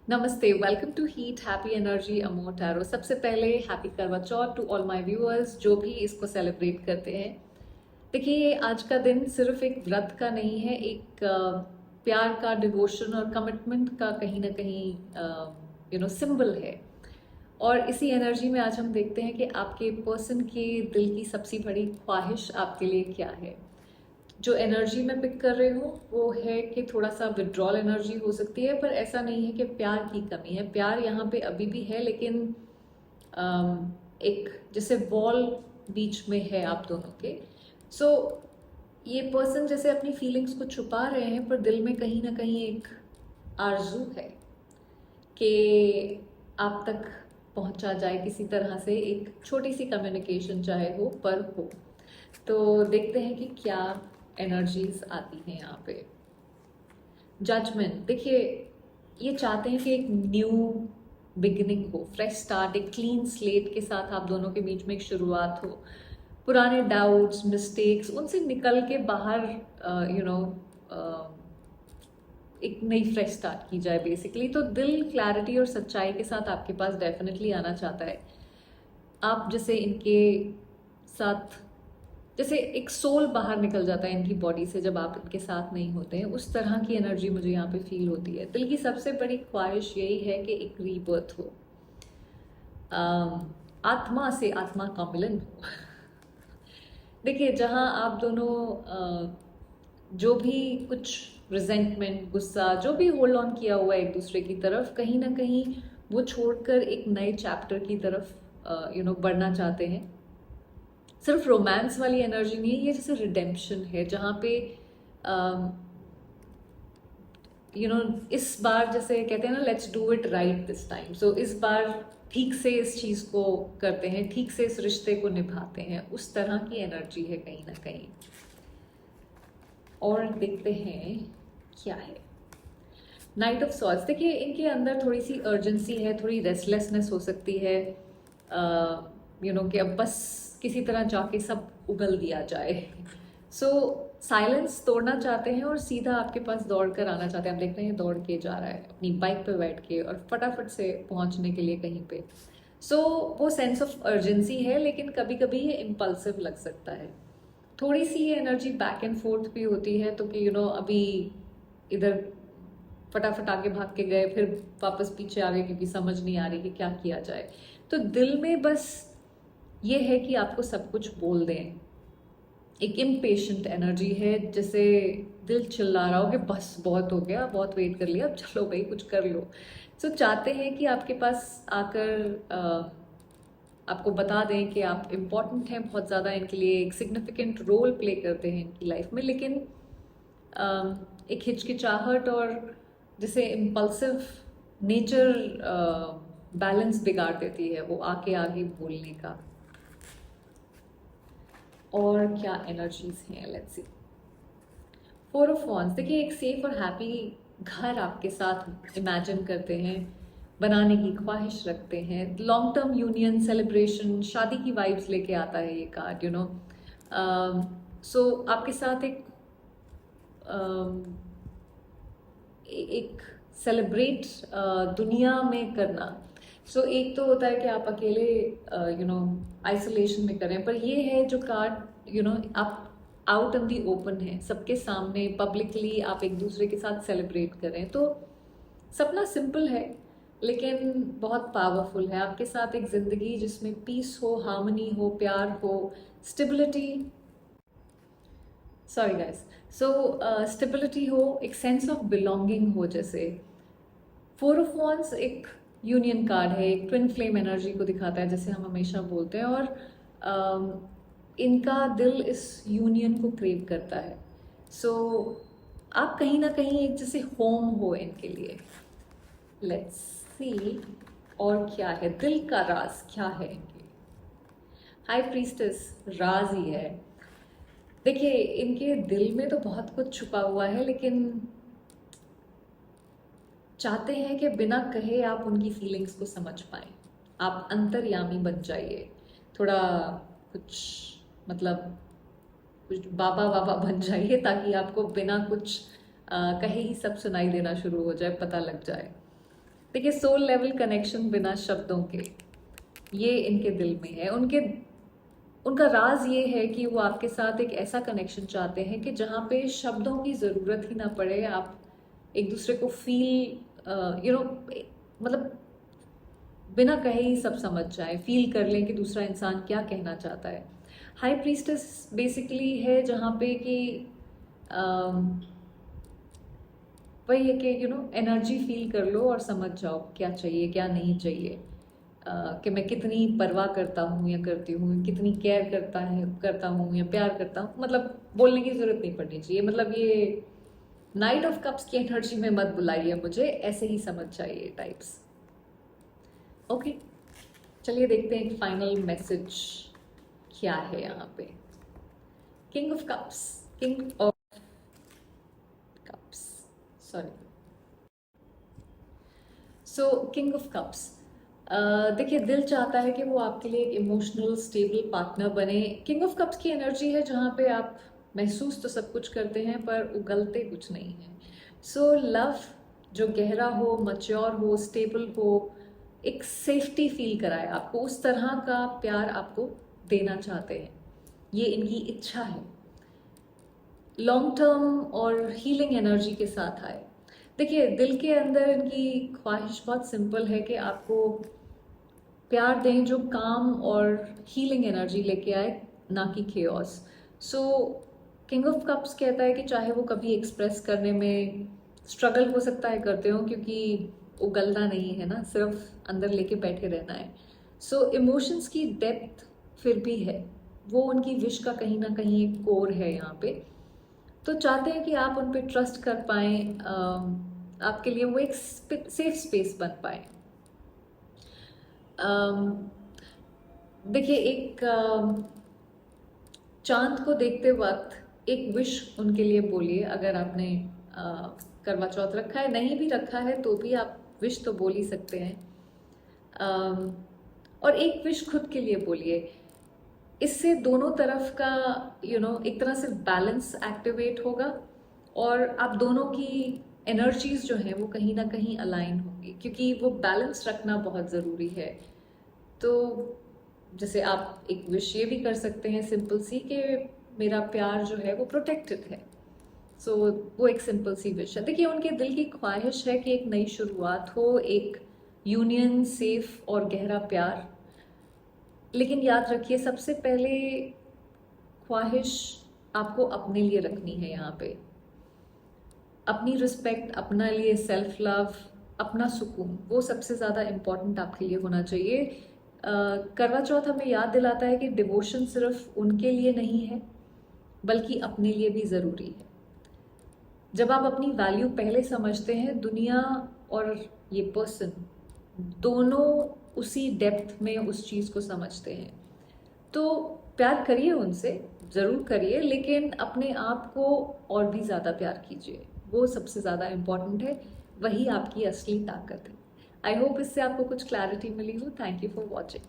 नमस्ते, welcome to heat happy energy अमो tarot. सबसे पहले happy Karva Chauth to all my viewers जो भी इसको सेलिब्रेट करते हैं। देखिए, आज का दिन सिर्फ एक व्रत का नहीं है, एक प्यार का, डिवोशन और कमिटमेंट का कहीं ना कहीं सिंबल है। और इसी एनर्जी में आज हम देखते हैं कि आपके पर्सन के दिल की सबसे बड़ी ख्वाहिश आपके लिए क्या है। जो एनर्जी मैं पिक कर रही हूँ वो है कि थोड़ा सा विड्रॉल एनर्जी हो सकती है, पर ऐसा नहीं है कि प्यार की कमी है। प्यार यहाँ पे अभी भी है, लेकिन एक जैसे वॉल बीच में है आप दोनों के। सो ये पर्सन जैसे अपनी फीलिंग्स को छुपा रहे हैं, पर दिल में कहीं ना कहीं एक आरजू है कि आप तक पहुंचा जाए किसी तरह से, एक छोटी सी कम्युनिकेशन चाहे हो पर हो। तो देखते हैं कि क्या एनर्जीज आती हैं यहाँ पे। जजमेंट, देखिए ये चाहते हैं कि एक न्यू बिगिनिंग हो, फ्रेश स्टार्ट, एक क्लीन स्लेट के साथ आप दोनों के बीच में एक शुरुआत हो। पुराने डाउट्स, मिस्टेक्स, उनसे निकल के बाहर एक नई फ्रेश स्टार्ट की जाए बेसिकली। तो दिल क्लैरिटी और सच्चाई के साथ आपके पास डेफिनेटली आना चाहता है। आप जैसे इनके साथ, जैसे एक सोल बाहर निकल जाता है इनकी बॉडी से जब आप इनके साथ नहीं होते हैं, उस तरह की एनर्जी मुझे यहाँ पे फील होती है। दिल की सबसे बड़ी ख्वाहिश यही है कि एक रीबर्थ हो, आत्मा से आत्मा का मिलन हो। देखिए, जहाँ आप दोनों जो भी कुछ रिजेंटमेंट, गुस्सा, जो भी होल्ड ऑन किया हुआ है एक दूसरे की तरफ, कहीं ना कहीं वो छोड़कर एक नए चैप्टर की तरफ बढ़ना चाहते हैं। सिर्फ रोमांस वाली एनर्जी नहीं है ये, जैसे रिडेम्पशन है, जहाँ पे इस बार जैसे कहते हैं ना, let's do it right this time. So इस बार ठीक से इस चीज को करते हैं, ठीक से इस रिश्ते को निभाते हैं, उस तरह की एनर्जी है कहीं ना कहीं। और देखते हैं क्या है। नाइट ऑफ सॉर्ड्स, देखिए इनके अंदर थोड़ी सी अर्जेंसी है, थोड़ी रेस्टलेसनेस हो सकती है, कि अब बस किसी तरह जाके सब उगल दिया जाए। सो साइलेंस तोड़ना चाहते हैं और सीधा आपके पास दौड़ कर आना चाहते हैं। आप देख रहे हैं दौड़ के जा रहा है अपनी बाइक पे बैठ के और फटाफट से पहुंचने के लिए कहीं पे। सो वो सेंस ऑफ अर्जेंसी है, लेकिन कभी कभी ये इम्पल्सिव लग सकता है। थोड़ी सी ये एनर्जी बैक एंड फोर्थ भी होती है, तो कि अभी इधर फटाफट आगे भाग के गए, फिर वापस पीछे आ गए क्योंकि समझ नहीं आ रही कि क्या किया जाए। तो दिल में बस ये है कि आपको सब कुछ बोल दें। एक इम्पेशेंट एनर्जी है, जैसे दिल चिल्ला रहा हो कि बस बहुत हो गया, बहुत वेट कर लिया, अब चलो भाई कुछ कर लो। सो चाहते हैं कि आपके पास आकर आपको बता दें कि आप इम्पॉर्टेंट हैं बहुत ज़्यादा, इनके लिए एक सिग्निफिकेंट रोल प्ले करते हैं इनकी लाइफ में। लेकिन एक हिचकिचाहट और जैसे इम्पल्सिव नेचर बैलेंस बिगाड़ देती है वो आके आगे बोलने का। और क्या एनर्जीज हैं, let's see. Four of wands, देखिए एक सेफ और हैप्पी घर आपके साथ इमेजिन करते हैं, बनाने की ख्वाहिश रखते हैं। लॉन्ग टर्म यूनियन, सेलिब्रेशन, शादी की वाइब्स लेके आता है ये कार्ड, सो आपके साथ एक सेलिब्रेट दुनिया में करना। सो एक तो होता है कि आप अकेले आइसोलेशन में करें, पर ये है जो कार्ड आप आउट इन दी ओपन है, सबके सामने पब्लिकली आप एक दूसरे के साथ सेलिब्रेट करें। तो सपना सिंपल है लेकिन बहुत पावरफुल है। आपके साथ एक जिंदगी जिसमें पीस हो, हार्मनी हो, प्यार हो, stability, sorry guys, so stability हो, एक सेंस ऑफ बिलोंगिंग हो। जैसे फोर ऑफ वॉन्ड्स एक यूनियन कार्ड है, एक ट्विन फ्लेम एनर्जी को दिखाता है जैसे हम हमेशा बोलते हैं, और इनका दिल इस यूनियन को क्रेव करता है। सो आप कहीं ना कहीं एक जैसे होम हो इनके लिए। लेट्स सी और क्या है, दिल का राज क्या है इनके। हाई प्रीस्टेस राज ही है। देखिए इनके दिल में तो बहुत कुछ छुपा हुआ है, लेकिन चाहते हैं कि बिना कहे आप उनकी फीलिंग्स को समझ पाएं। आप अंतर्यामी बन जाइए, थोड़ा कुछ मतलब कुछ बाबा बाबा बन जाइए, ताकि आपको बिना कुछ कहे ही सब सुनाई देना शुरू हो जाए, पता लग जाए। देखिए सोल लेवल कनेक्शन बिना शब्दों के, ये इनके दिल में है। उनका राज ये है कि वो आपके साथ एक ऐसा कनेक्शन चाहते हैं कि जहाँ पे शब्दों की ज़रूरत ही ना पड़े, आप एक दूसरे को फील मतलब बिना कहे ही सब समझ जाए, फील कर लें कि दूसरा इंसान क्या कहना चाहता है। हाई प्रीस्टेस बेसिकली है जहाँ पे कि वही है कि एनर्जी फील कर लो और समझ जाओ क्या चाहिए क्या नहीं चाहिए, कि मैं कितनी परवाह करता हूँ या करती हूँ, कितनी केयर करता हूँ या प्यार करता हूँ। मतलब बोलने की ज़रूरत नहीं पड़नी चाहिए, मतलब ये नाइट ऑफ कप्स की एनर्जी में मत बुलाइए मुझे, ऐसे ही समझ जाइए टाइप्स। ओके, चलिए देखते हैं एक फाइनल मैसेज क्या है यहाँ पे। King of cups, king of cups, sorry, so king of cups. देखिए दिल चाहता है कि वो आपके लिए एक इमोशनल स्टेबल पार्टनर बने। किंग ऑफ कप्स की एनर्जी है जहाँ पे आप महसूस तो सब कुछ करते हैं पर उगलते कुछ नहीं हैं। सो लव जो गहरा हो, मच्योर हो, स्टेबल हो, एक सेफ्टी फील कराए आपको, उस तरह का प्यार आपको देना चाहते हैं, ये इनकी इच्छा है। लॉन्ग टर्म और हीलिंग एनर्जी के साथ आए। देखिए दिल के अंदर इनकी ख्वाहिश बहुत सिंपल है कि आपको प्यार दें जो काम और हीलिंग एनर्जी लेके आए, ना कि chaos. So king of cups कहता है कि चाहे वो कभी एक्सप्रेस करने में स्ट्रगल हो सकता है करते हो, क्योंकि उगलना नहीं है ना, सिर्फ अंदर लेके बैठे रहना है। सो इमोशंस की डेप्थ फिर भी है, वो उनकी विश का कहीं ना कहीं एक कोर है यहाँ पे। तो चाहते हैं कि आप उन पर ट्रस्ट कर पाएँ, आपके लिए वो एक सेफ स्पेस बन पाए। देखिए एक चांद को देखते वक्त एक विश उनके लिए बोलिए। अगर आपने करवा चौथ रखा है, नहीं भी रखा है तो भी आप विश तो बोल ही सकते हैं। और एक विश खुद के लिए बोलिए। इससे दोनों तरफ का एक तरह से बैलेंस एक्टिवेट होगा और आप दोनों की एनर्जीज जो हैं वो कहीं ना कहीं अलाइन होंगी, क्योंकि वो बैलेंस रखना बहुत ज़रूरी है। तो जैसे आप एक विश ये भी कर सकते हैं सिंपल सी, कि मेरा प्यार जो है वो प्रोटेक्टेड है। सो वो एक सिंपल सी विश है। देखिए उनके दिल की ख्वाहिश है कि एक नई शुरुआत हो, एक यूनियन, सेफ और गहरा प्यार। लेकिन याद रखिए सबसे पहले ख्वाहिश आपको अपने लिए रखनी है यहाँ पे। अपनी रिस्पेक्ट, अपना लिए सेल्फ लव, अपना सुकून, वो सबसे ज़्यादा इम्पॉर्टेंट आपके लिए होना चाहिए। करवा चौथ हमें याद दिलाता है कि डिवोशन सिर्फ उनके लिए नहीं है बल्कि अपने लिए भी ज़रूरी है। जब आप अपनी वैल्यू पहले समझते हैं, दुनिया और ये पर्सन दोनों उसी डेप्थ में उस चीज़ को समझते हैं। तो प्यार करिए उनसे, ज़रूर करिए, लेकिन अपने आप को और भी ज़्यादा प्यार कीजिए, वो सबसे ज़्यादा इम्पॉर्टेंट है, वही आपकी असली ताकत है। आई होप इससे आपको कुछ क्लैरिटी मिली हो। Thank you for watching.